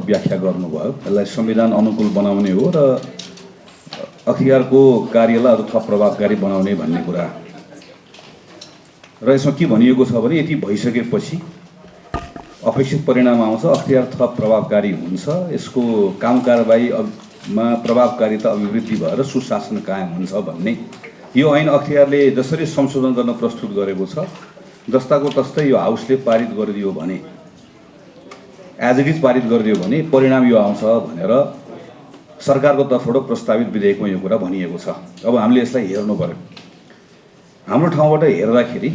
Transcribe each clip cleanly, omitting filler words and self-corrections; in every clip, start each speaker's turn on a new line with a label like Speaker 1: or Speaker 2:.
Speaker 1: व्याख्या गर्नुभयो। यसलाई संविधान अनुकूल बनाउने हो र अख्तियारको कार्यलाई अझ थप प्रभावकारी बनाउने भन्ने कुरा र यसमा के भनिएको छ भने यति भइसकेपछि अपेक्षित परिणाम आउँछ, अख्तियार थप प्रभावकारी हुन्छ, यसको काम कारबाहीमा प्रभावकारिता अभिवृद्धि भएर सुशासन कायम हुन्छ भन्ने। यो ऐन अख्तियारले जसरी संशोधन गर्न प्रस्तुत गरेको छ जस्ताको तस्तै यो हाउसले पारित गरिदियो भने, एज इट इज पारित गरिदियो भने परिणाम यो आउँछ भनेर सरकारको तर्फबाट प्रस्तावित विधेयकमा यो कुरा भनिएको छ। अब हामीले यसलाई हेर्नु पर्यो। हाम्रो ठाउँबाट हेर्दाखेरि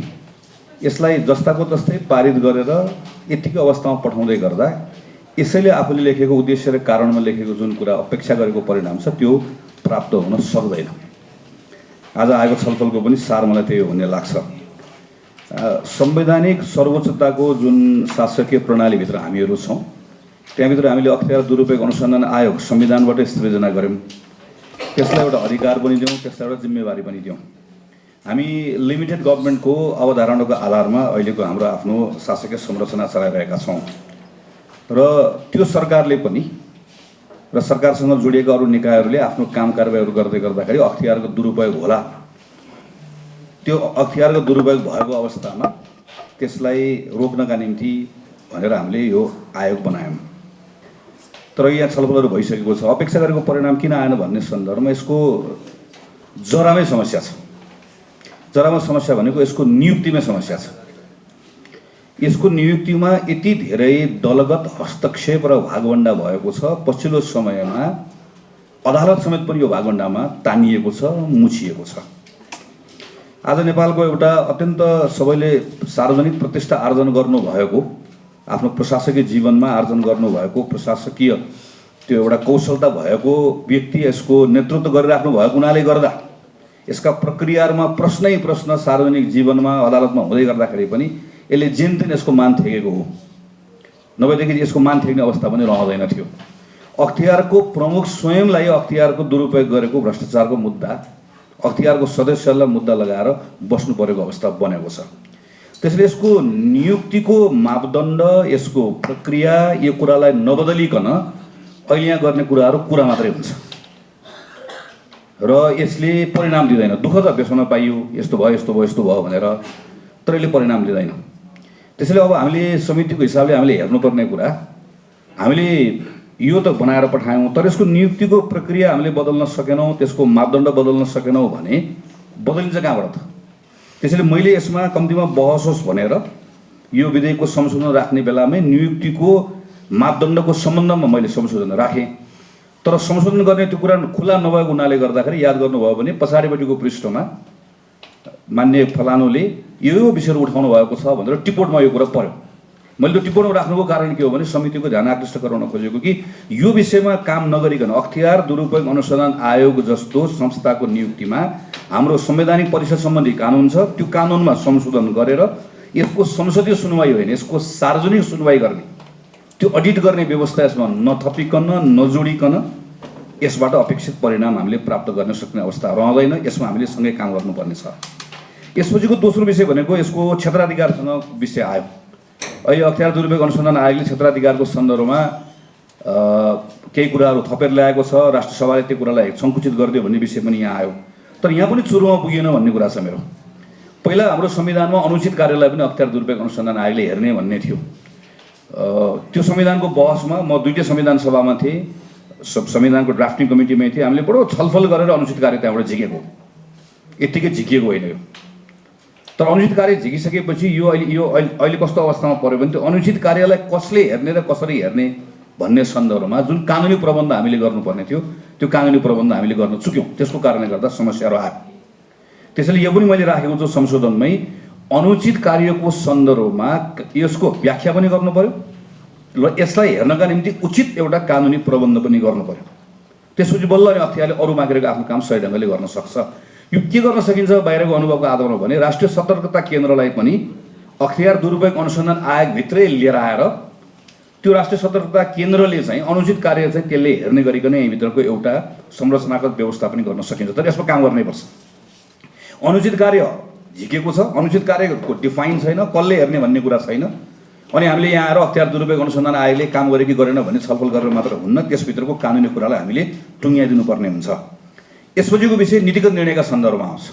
Speaker 1: यसलाई जस्ताको तस्तै पारित गरेर यतिको अवस्थामा पठाउँदै गर्दा यसैले आफूले लेखेको उद्देश्य र कारणमा लेखेको जुन कुरा अपेक्षा गरेको परिणाम छ त्यो प्राप्त हुन सक्दैन। आज आएको छलफलको पनि सार मलाई त्यही हो भन्ने लाग्छ। संवैधानिक सर्वोच्चताको जुन शासकीय प्रणालीभित्र हामीहरू छौँ, त्यहाँभित्र हामीले अख्तियार दुरुपयोग अनुसन्धान आयोग संविधानबाटै सृजना गऱ्यौँ। त्यसलाई एउटा अधिकार पनि दियौँ, त्यसलाई एउटा जिम्मेवारी पनि दियौँ। हामी लिमिटेड गभर्मेन्टको अवधारणाको आधारमा अहिलेको हाम्रो आफ्नो शासकीय संरचना चलाइरहेका छौँ र त्यो सरकारले पनि र सरकारसँग जोडिएका अरू निकायहरूले आफ्नो काम कारबाहीहरू गर्दै गर्दाखेरि अख्तियारको दुरुपयोग होला। त्यो अख्तियारको दुरुपयोग भएको अवस्थामा त्यसलाई रोक्नका निम्ति भनेर हामीले यो आयोग बनायौँ। तर यहाँ छलफलहरू भइसकेको छ। अपेक्षा गरेको परिणाम किन आएन भन्ने सन्दर्भमा यसको जरामै समस्या छ। जरामा समस्या भनेको यसको नियुक्तिमै समस्या छ। यसको नियुक्तिमा यति धेरै दलगत हस्तक्षेप र भागवण्डा भएको छ। पछिल्लो समयमा अदालत समेत पनि यो भागवण्डामा तानिएको छ, मुछिएको छ। आज नेपालको एउटा अत्यन्त सबैले सार्वजनिक प्रतिष्ठा आर्जन गर्नुभएको, आफ्नो प्रशासकीय जीवनमा आर्जन गर्नुभएको प्रशासकीय त्यो एउटा कौशलता भएको व्यक्ति यसको नेतृत्व गरिराख्नु भएको हुनाले गर्दा यसका प्रक्रियाहरूमा प्रश्नै प्रश्न सार्वजनिक जीवनमा अदालतमा हुँदै गर्दाखेरि पनि यसले जेनतेन यसको मान थेगेको हो। नभएदेखि यसको मान थेग्ने अवस्था पनि रहँदैन थियो। अख्तियारको प्रमुख स्वयंलाई अख्तियारको दुरुपयोग गरेको भ्रष्टाचारको मुद्दा, अख्तियारको सदस्यहरूलाई मुद्दा लगाएर बस्नु परेको अवस्था बनेको छ। त्यसैले यसको नियुक्तिको मापदण्ड, यसको प्रक्रिया, यो कुरालाई नबदलिकन अहिले यहाँ गर्ने कुराहरू कुरा मात्रै हुन्छ र यसले परिणाम दिँदैन। दुःख त बेच्न पाइयो, यस्तो भयो यस्तो भयो यस्तो भयो भनेर, तर यसले परिणाम दिँदैन। त्यसैले अब हामीले समितिको हिसाबले हामीले हेर्नुपर्ने कुरा, हामीले यो त बनाएर पठायौँ तर यसको नियुक्तिको प्रक्रिया हामीले बदल्न सकेनौँ, त्यसको मापदण्ड बदल्न सकेनौँ भने बदलिन्छ कहाँबाट त? त्यसैले मैले यसमा कम्तीमा बहस होस् भनेर यो विधेयकको संशोधन राख्ने बेलामै नियुक्तिको मापदण्डको सम्बन्धमा मैले संशोधन राखेँ। तर संशोधन गर्ने त्यो कुरा खुला नभएको हुनाले गर्दाखेरि याद गर्नुभयो भने पछाडिपट्टिको पृष्ठमा मान्य फलानुले यो विषयहरू उठाउनु भएको छ भनेर टिपोटमा यो कुरा पर्यो। मैले त्यो टिप्पणी राख्नुको कारण के हो भने समितिको ध्यान आकृष्ट गराउन खोजेको कि यो विषयमा काम नगरिकन अख्तियार दुरुपयोग अनुसन्धान आयोग जस्तो संस्थाको नियुक्तिमा हाम्रो संवैधानिक परिषद सम्बन्धी कानुन छ, त्यो कानुनमा संशोधन गरेर यसको संसदीय सुनवाई होइन, यसको सार्वजनिक सुनवाई गर्ने, त्यो अडिट गर्ने व्यवस्था यसमा नथपिकन नजोडिकन यसबाट अपेक्षित परिणाम हामीले प्राप्त गर्न सक्ने अवस्था रहँदैन। यसमा हामीले सँगै काम गर्नुपर्ने छ। यसपछिको दोस्रो विषय भनेको यसको क्षेत्राधिकारसँग विषय आयो। अहिले अख्तियार दुरुपयोग अनुसन्धान आयोगले क्षेत्राधिकारको सन्दर्भमा केही कुराहरू थपेर ल्याएको छ। राष्ट्रसभाले त्यो कुरालाई सङ्कुचित गरिदियो भन्ने विषय पनि यहाँ आयो। तर यहाँ पनि चुरुमा पुगेन भन्ने कुरा छ मेरो। पहिला हाम्रो संविधानमा अनुचित कार्यलाई पनि अख्तियार दुरुपयोग अनुसन्धान आयोगले हेर्ने भन्ने थियो। त्यो संविधानको बहसमा म दुईटै संविधान सभामा थिएँ, संविधानको ड्राफ्टिङ कमिटीमै थिएँ। हामीले बडो छलफल गरेर अनुचित कार्य त्यहाँबाट झिकेको, यत्तिकै झिकिएको होइन यो। तर अनुचित कार्य झिकिसकेपछि यो अहिले कस्तो अवस्थामा पर्यो भने त्यो अनुचित कार्यलाई कसले हेर्ने र कसरी हेर्ने भन्ने सन्दर्भमा जुन कानुनी प्रबन्ध हामीले गर्नुपर्ने थियो त्यो कानुनी प्रबन्ध हामीले गर्न चुक्यौँ। त्यसको कारणले गर्दा समस्याहरू आयो। त्यसैले यो पनि मैले राखेको छु संशोधनमै, अनुचित कार्यको सन्दर्भमा यसको व्याख्या पनि गर्नु पर्यो र यसलाई हेर्नका निम्ति उचित एउटा कानुनी प्रबन्ध पनि गर्नु पर्यो। त्यसपछि बल्ल अनि अख्तियारले अरू मागेको आफ्नो काम सही ढङ्गले गर्न सक्छ। यो के गर्न सकिन्छ बाहिरको अनुभवको आधारमा भने राष्ट्रिय सतर्कता केन्द्रलाई पनि अख्तियार दुरुपयोग अनुसन्धान आयोगभित्रै लिएर आएर त्यो राष्ट्रिय सतर्कता केन्द्रले चाहिँ अनुचित कार्य चाहिँ त्यसले हेर्ने गरिकन यहीँभित्रको एउटा संरचनागत व्यवस्था पनि गर्न सकिन्छ। तर यसमा काम गर्नैपर्छ। अनुचित कार्य झिकेको छ, अनुचित कार्यको डिफाइन छैन, कसले हेर्ने भन्ने कुरा छैन। अनि हामीले यहाँ आएर अख्तियार दुरुपयोग अनुसन्धान आयोगले काम गरे कि गरेन भन्ने छलफल गरेर मात्र हुन्न, त्यसभित्रको कानुनी कुरालाई हामीले टुङ्ग्याइदिनुपर्ने हुन्छ। यसपछिको विषय नीतिगत निर्णयका सन्दर्भमा आउँछ।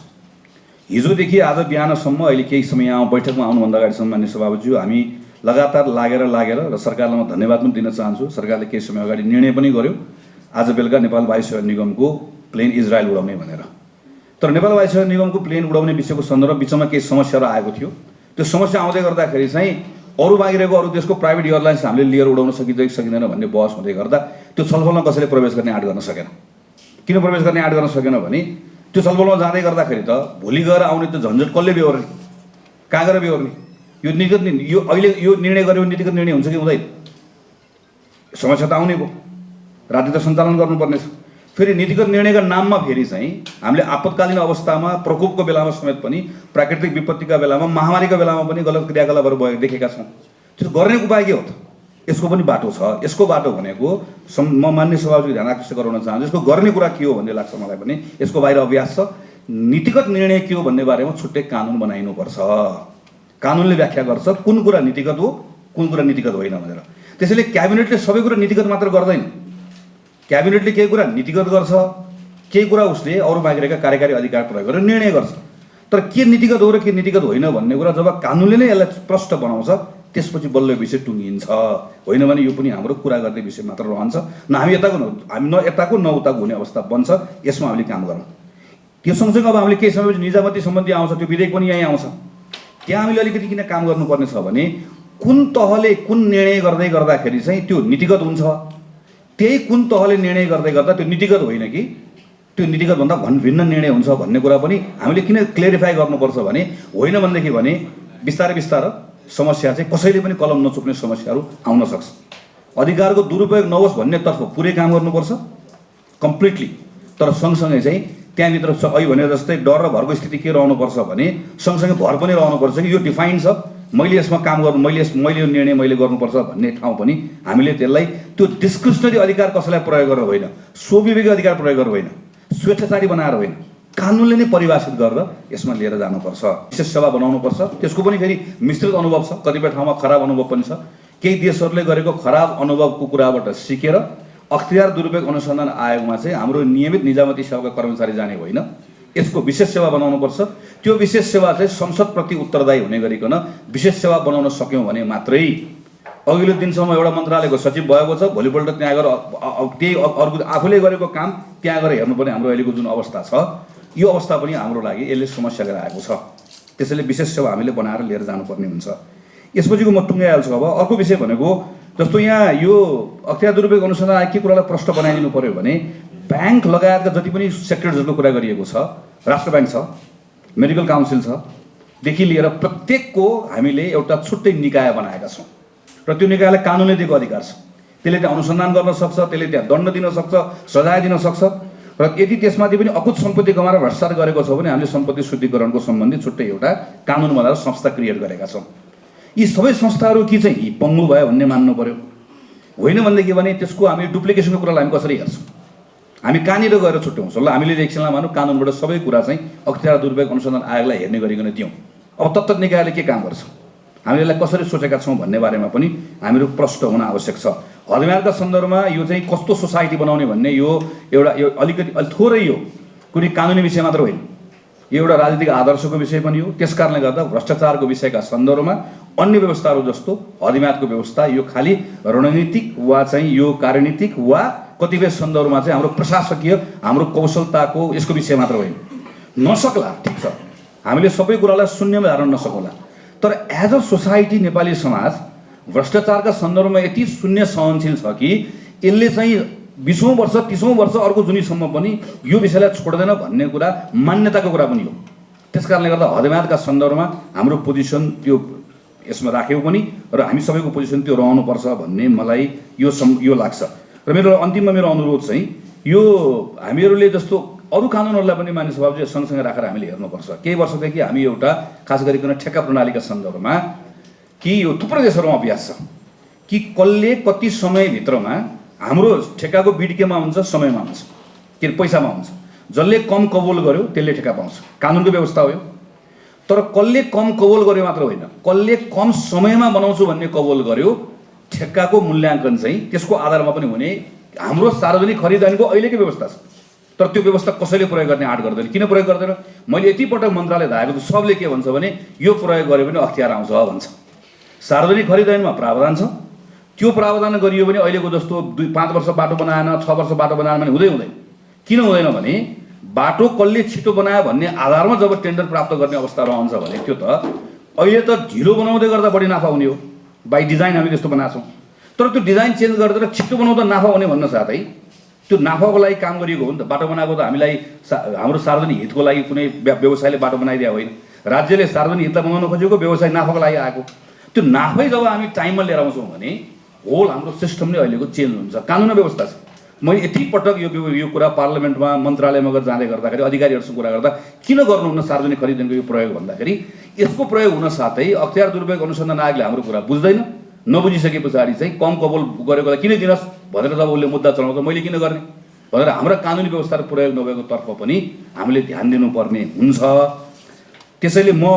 Speaker 1: हिजोदेखि आज बिहानसम्म अहिले केही समय यहाँ बैठकमा आउनुभन्दा अगाडिसम्म मान्य सभापतिज्यू हामी लगातार लागेर र सरकारलाई म धन्यवाद पनि दिन चाहन्छु। सरकारले केही समय अगाडि निर्णय पनि गर्यो आज बेलुका नेपाल वायुसेवा निगमको प्लेन इजरायल उडाउने भनेर। तर नेपाल वायुसेवा निगमको प्लेन उडाउने विषयको सन्दर्भ बिचमा केही समस्याहरू आएको थियो। त्यो समस्या आउँदै गर्दाखेरि चाहिँ अरू बाहिरको अरू देशको प्राइभेट एयरलाइन्स हामीले लिएर उडाउन सकिँदै सकिँदैन भन्ने बहस हुँदै गर्दा त्यो छलफलमा कसैले प्रवेश गर्ने आँट गर्न सकेन। किन प्रवेश गर्ने आँट गर्न सकेन भने त्यो छलफलमा जाँदै गर्दाखेरि त भोलि गएर आउने त झन्झट कसले बेहोर्ने, कहाँ गएर बेहोर्ने? यो नीतिगत यो अहिले यो निर्णय गर्यो नीतिगत निर्णय हुन्छ कि हुँदैन? समस्या त आउने भयो, राज्य त सञ्चालन गर्नुपर्ने छ। फेरि नीतिगत निर्णयका नाममा फेरि चाहिँ हामीले आपतकालीन अवस्थामा प्रकोपको बेलामा समेत पनि प्राकृतिक विपत्तिका बेलामा महामारीका बेलामा पनि गलत क्रियाकलापहरू भएको देखेका छौँ। त्यो गर्ने उपाय के हो त? यसको पनि बाटो छ। यसको बाटो भनेको म मान्य सभापतिको ध्यान आकर्षित गराउन चाहन्छु। यसको गर्ने कुरा के हो भन्ने लाग्छ मलाई पनि। यसको बाहिर अभ्यास छ। नीतिगत निर्णय के हो भन्ने बारेमा छुट्टै कानुन बनाइनुपर्छ। कानुनले व्याख्या गर्छ कुन कुरा नीतिगत हो कुन कुरा नीतिगत होइन भनेर। त्यसैले क्याबिनेटले सबै कुरा नीतिगत मात्र गर्दैन। क्याबिनेटले केही कुरा नीतिगत गर्छ, केही कुरा उसले अरू बाहिरका कार्यकारी अधिकार प्रयोग गरेर निर्णय गर्छ। तर के नीतिगत हो र के नीतिगत होइन भन्ने कुरा जब कानुनले नै यसलाई प्रष्ट बनाउँछ त्यसपछि बल्ल विषय टुङ्गिन्छ। होइन भने यो पनि हाम्रो कुरा गर्ने विषय मात्र रहन्छ। न हामी यताको न यताको न उताको हुने अवस्था बन्छ। यसमा हामीले काम गरौँ। त्यो सँगसँगै अब हामीले केही समयपछि निजामती सम्बन्धी आउँछ, त्यो विधेयक पनि यहीँ आउँछ। त्यहाँ हामीले अलिकति किन काम गर्नुपर्ने छ भने कुन तहले कुन निर्णय गर्दै गर्दाखेरि चाहिँ त्यो नीतिगत हुन्छ, त्यही कुन तहले निर्णय गर्दै गर्दा त्यो नीतिगत होइन कि त्यो नीतिगतभन्दा भिन्न निर्णय हुन्छ भन्ने कुरा पनि हामीले किन क्लियरिफाई गर्नुपर्छ भने होइन भनेदेखि भने बिस्तारै बिस्तारै समस्या चाहिँ कसैले पनि कलम नचुक्ने समस्याहरू आउन सक्छ। अधिकारको दुरुपयोग नहोस् भन्नेतर्फ पुरै काम गर्नुपर्छ कम्प्लिटली। तर सँगसँगै चाहिँ त्यहाँभित्र अहिले भने जस्तै डर र भरको स्थिति के रहनुपर्छ भने सँगसँगै भर पनि रहनुपर्छ कि यो डिफाइन छ, मैले यसमा काम गर्नु, मैले यो निर्णय मैले गर्नुपर्छ भन्ने ठाउँ पनि हामीले त्यसलाई त्यो डिस्क्रिप्सनरी अधिकार कसैलाई प्रयोग गरेर होइन, स्वविवेकी अधिकार प्रयोग गरेर होइन, स्वेच्छाचारी बनाएर होइन, कानुनले नै परिभाषित गरेर यसमा लिएर जानुपर्छ। विशेष सेवा बनाउनुपर्छ। त्यसको पनि फेरि मिश्रित अनुभव छ। कतिपय ठाउँमा खराब अनुभव पनि छ। केही देशहरूले गरेको खराब अनुभवको कुराबाट सिकेर अख्तियार दुरुपयोग अनुसन्धान आयोगमा चाहिँ हाम्रो नियमित निजामती सेवाका कर्मचारी जाने होइन, यसको विशेष सेवा बनाउनुपर्छ। त्यो विशेष सेवा चाहिँ संसदप्रति उत्तरदायी हुने गरिकन विशेष सेवा बनाउन सक्यौँ भने मात्रै अघिल्लो दिनसम्म एउटा मन्त्रालयको सचिव भएको छ, भोलिपल्ट त्यहाँ गएर त्यही अर्को आफूले गरेको काम त्यहाँ गएर हेर्नुपर्ने हाम्रो अहिलेको जुन अवस्था छ, यो अवस्था पनि हाम्रो लागि यसले समस्या लिएर आएको छ। त्यसैले विशेष सेवा हामीले बनाएर लिएर जानुपर्ने हुन्छ। यसपछिको म टुङ्गाइहाल्छु। अब अर्को विषय भनेको जस्तो यहाँ यो अख्तियार दुरुपयोग अनुसन्धान आयोग के कुरालाई प्रष्ट बनाइदिनु पर्यो भने ब्याङ्क लगायतका जति पनि सेक्टर्सहरूको कुरा गरिएको छ, राष्ट्र ब्याङ्क छ, मेडिकल काउन्सिल छ देखि लिएर प्रत्येकको हामीले एउटा छुट्टै निकाय बनाएका छौँ र त्यो निकायलाई कानुनले दिएको अधिकार छ। त्यसले त्यहाँ अनुसन्धान गर्न सक्छ, त्यसले त्यहाँ दण्ड दिन सक्छ, सजाय दिन सक्छ र यदि त्यसमाथि पनि अकुत सम्पत्ति कमाएर भ्रष्टाचार गरेको छ भने हामीले सम्पत्ति शुद्धिकरणको सम्बन्धी छुट्टै एउटा कानुन बनाएर संस्था क्रिएट गरेका छौँ। यी सबै संस्थाहरू कि चाहिँ पङ्गु भयो भन्ने मान्नु पर्यो, होइन भनेदेखि भने त्यसको हामी डुप्लिकेसनको कुरालाई हामी कसरी हेर्छौँ? हामी कहाँनिर गएर छुट्याउँछौँ? ल हामीले एकछिनलाई मानौँ कानुनबाट सबै कुरा चाहिँ अख्तियार दुरुपयोग अनुसन्धान आयोगलाई हेर्ने गरिकन दियौँ। अब तत्त निकायले के काम गर्छ, हामीले यसलाई कसरी सोचेका छौँ भन्ने बारेमा पनि हामीहरू प्रष्ट हुन आवश्यक छ। हदम्यारका सन्दर्भमा यो चाहिँ कस्तो सोसाइटी बनाउने भन्ने यो एउटा यो अलिकति थोरै यो कुनै कानुनी विषय मात्र होइन, यो एउटा राजनीतिक आदर्शको विषय पनि हो। त्यस कारणले गर्दा भ्रष्टाचारको विषयका सन्दर्भमा अन्य व्यवस्थाहरू जस्तो हदम्यारको व्यवस्था यो खालि रणनीतिक वा चाहिँ यो कार्यनीतिक वा कतिपय सन्दर्भमा चाहिँ हाम्रो प्रशासकीय हाम्रो कौशलताको यसको विषय मात्र होइन। नसक्ला ठिक छ, हामीले सबै कुरालाई शून्यमा हार्न नसकौँला, तर एज अ सोसाइटी नेपाली समाज भ्रष्टाचारका सन्दर्भमा यति शून्य सहनशील छ कि यसले चाहिँ 20औं वर्ष 30औं वर्ष अर्को जुनीसम्म पनि यो विषयलाई छोड्दैन भन्ने कुरा मान्यताको कुरा पनि हो। त्यस कारणले गर्दा हदम्यारका सन्दर्भमा हाम्रो पोजिसन त्यो यसमा राख्यौँ पनि र हामी सबैको पोजिसन त्यो रहनुपर्छ भन्ने मलाई यो लाग्छ। र मेरो अन्तिममा मेरो अनुरोध चाहिँ यो हामीहरूले जस्तो अरू कानुनहरूलाई पनि मान्य सभापति सँगसँगै राखेर हामीले हेर्नुपर्छ। केही वर्षदेखि हामी एउटा खास गरिकन ठेक्का प्रणालीका सन्दर्भमा कि यो थुप्रै देशहरूमा अभ्यास छ कि कसले कति समयभित्रमा हाम्रो ठेक्काको बिड केमा हुन्छ, समयमा हुन्छ, के पैसामा हुन्छ। जसले कम कबुल गर्यो त्यसले ठेक्का पाउँछ, कानुनको व्यवस्था हो यो। तर कसले कम कबोल गर्यो मात्र होइन, कसले कम समयमा बनाउँछु भन्ने कबोल गर्यो, ठेक्काको मूल्याङ्कन चाहिँ त्यसको आधारमा पनि हुने। हाम्रो सार्वजनिक खरिदारीको अहिलेकै व्यवस्था छ, तर त्यो व्यवस्था कसैले प्रयोग गर्ने आँट गर्दैन। किन प्रयोग गर्दैन? मैले यति पटक मन्त्रालय धाएको छु, सबले के भन्छ भने यो प्रयोग गरे पनि अख्तियार आउँछ भन्छ। सार्वजनिक खरिदारीमा प्रावधान छ, त्यो प्रावधान गरियो भने अहिलेको जस्तो 5 वर्ष बाटो बनाएन, 6 वर्ष बाटो बनाएन भने हुँदैन। किन हुँदैन भने बाटो कसले छिटो बनायो भन्ने आधारमा जब टेन्डर प्राप्त गर्ने अवस्था रहन्छ भने त्यो त अहिले त ढिलो बनाउँदै गर्दा बढी नाफा हुने हो। बाई डिजाइन हामी त्यस्तो बनाएको छौँ, तर त्यो डिजाइन चेन्ज गरेर छिटो बनाउँदा नाफा हुने भन्न साथै त्यो नाफाको लागि काम गरिएको हो नि त। बाटो बनाएको त हामीलाई हाम्रो सार्वजनिक हितको लागि कुनै व्यवसायले बाटो बनाइदिया होइन, राज्यले सार्वजनिक हितलाई बनाउन खोजेको, व्यवसाय नाफाको लागि आएको। त्यो नाफै जब हामी टाइममा लिएर आउँछौँ भने होल हाम्रो सिस्टम नै अहिलेको चेन्ज हुन्छ। कानुन व्यवस्था छ। मैले यति पटक यो कुरा पार्लियामेन्टमा मन्त्रालयमा गएर जाँदै गर्दाखेरि अधिकारीहरूसँग कुरा गर्दा किन गर्नुहुन्न सार्वजनिक खरिदारीको यो प्रयोग भन्दाखेरि यसको प्रयोग हुन साथै अख्तियार दुरुपयोग अनुसन्धान आयोगले हाम्रो कुरा बुझ्दैन। नबुझिसके पछाडि चाहिँ कम कबोल गरेकोलाई किन दिनुहोस् भनेर जब उसले मुद्दा चलाउँछ मैले किन गर्ने भनेर हाम्रा कानुनी व्यवस्था प्रयोग नभएको तर्फ पनि हामीले ध्यान दिनुपर्ने हुन्छ। त्यसैले म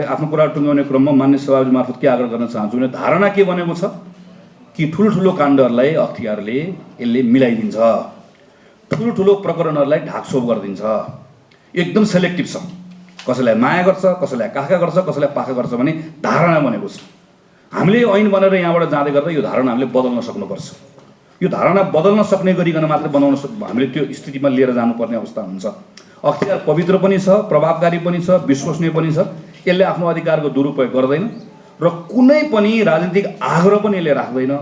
Speaker 1: आफ्नो कुरा टुङ्ग्याउने क्रममा मान्य सभापति मार्फत के आग्रह गर्न चाहन्छु भने धारणा के बनेको छ कि ठुल्ठुलो काण्डहरूलाई अख्तियारले यसले मिलाइदिन्छ, ठुल्ठुलो प्रकरणहरूलाई ढाकछोप गरिदिन्छ, एकदम सेलेक्टिभ छ। कसैलाई माया गर्छ, कसैलाई काखा गर्छ, कसैलाई पाखा गर्छ भन्ने धारणा बनेको छ। हामीले ऐन बनेर यहाँबाट जाँदै गर्दा यो धारणा हामीले बदल्न सक्नुपर्छ। यो धारणा बदल्न सक्ने गरिकन मात्रै हामीले त्यो स्थितिमा लिएर जानुपर्ने अवस्था हुन्छ। अख्तियार पवित्र पनि छ, प्रभावकारी पनि छ, विश्वसनीय पनि छ। यसले आफ्नो अधिकारको दुरुपयोग गर्दैन र कुनै पनि राजनीतिक आग्रह पनि यसले राख्दैन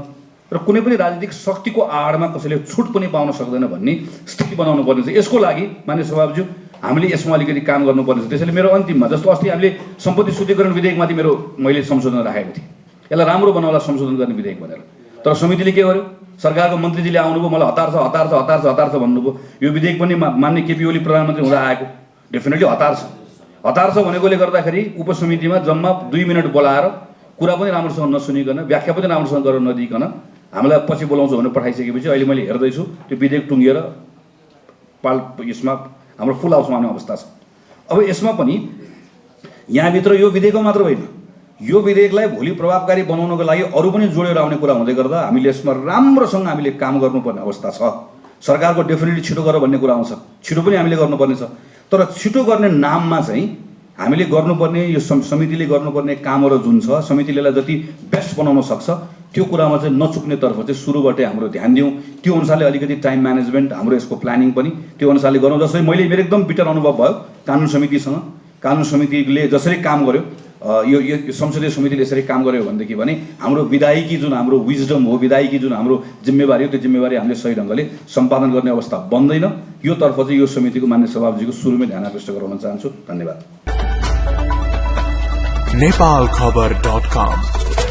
Speaker 1: र कुनै पनि राजनीतिक शक्तिको आडमा कसैले छुट पनि पाउन सक्दैन भन्ने स्थिति बनाउनु पर्ने छ। यसको लागि मान्य सभापतिज्यू हामीले यसमा अलिकति काम गर्नुपर्ने छ। त्यसैले मेरो अन्तिममा जस्तो अस्ति हामीले सम्पत्ति शुद्धिकरण विधेयकमाथि मैले संशोधन राखेको थिएँ, यसलाई राम्रो बनाउला संशोधन गर्ने विधेयक भनेर। तर समितिले के गर्यो? सरकारको मन्त्रीजीले आउनुभयो, मलाई हतार छ हतार छ हतार छ हतार छ भन्नुभयो। यो विधेयक पनि मान्य केपी ओली प्रधानमन्त्री हुँदा आएको, डेफिनेटली हतार छ। हतार छ भनेकोले गर्दाखेरि उपसमितिमा जम्मा 2 मिनट बोलाएर कुरा पनि राम्रोसँग नसुनिकन, व्याख्या पनि राम्रोसँग गरेर नदिइकन हामीलाई पछि बोलाउँछु भनेर पठाइसकेपछि अहिले मैले हेर्दैछु त्यो विधेयक टुङ्गिएर यसमा हाम्रो फुल हाउसमा आउने अवस्था छ। अब यसमा पनि यहाँभित्र यो विधेयकमा मात्र होइन, यो विधेयकलाई भोलि प्रभावकारी बनाउनको लागि अरू पनि जोडेर आउने कुरा हुँदै गर्दा हामीले यसमा राम्रोसँग हामीले काम गर्नुपर्ने अवस्था छ। सरकारको डेफिनेटली छिटो गर भन्ने कुरा आउँछ, छिटो पनि हामीले गर्नुपर्ने छ। तर छिटो गर्ने नाममा चाहिँ हामीले गर्नुपर्ने यो समितिले गर्नुपर्ने कामहरू जुन छ, समितिले जति बेस्ट बनाउन सक्छ त्यो कुरामा चाहिँ नचुक्ने तर्फ चाहिँ सुरुबाटै हाम्रो ध्यान दिउँ। त्यो अनुसारले अलिकति टाइम म्यानेजमेन्ट, हाम्रो यसको प्लानिङ पनि त्यो अनुसारले गरौँ। जसरी मैले मेरो एकदम बिटर अनुभव भयो कानुन समितिसँग, कानुन समितिले जसरी काम गर्यो, यो संसदीय समितिले यसरी काम गर्यो भनेदेखि भने हाम्रो विधायिकी जुन हाम्रो विजडम हो, विधायिकी जुन हाम्रो जिम्मेवारी हो, त्यो जिम्मेवारी हामीले सही ढङ्गले सम्पादन गर्ने अवस्था बन्दैन। यो तर्फ चाहिँ यो समितिको मान्य सभापतिजीको सुरुमै ध्यान आकृष्ट गराउन चाहन्छु। धन्यवाद।
Speaker 2: नेपालखबर.com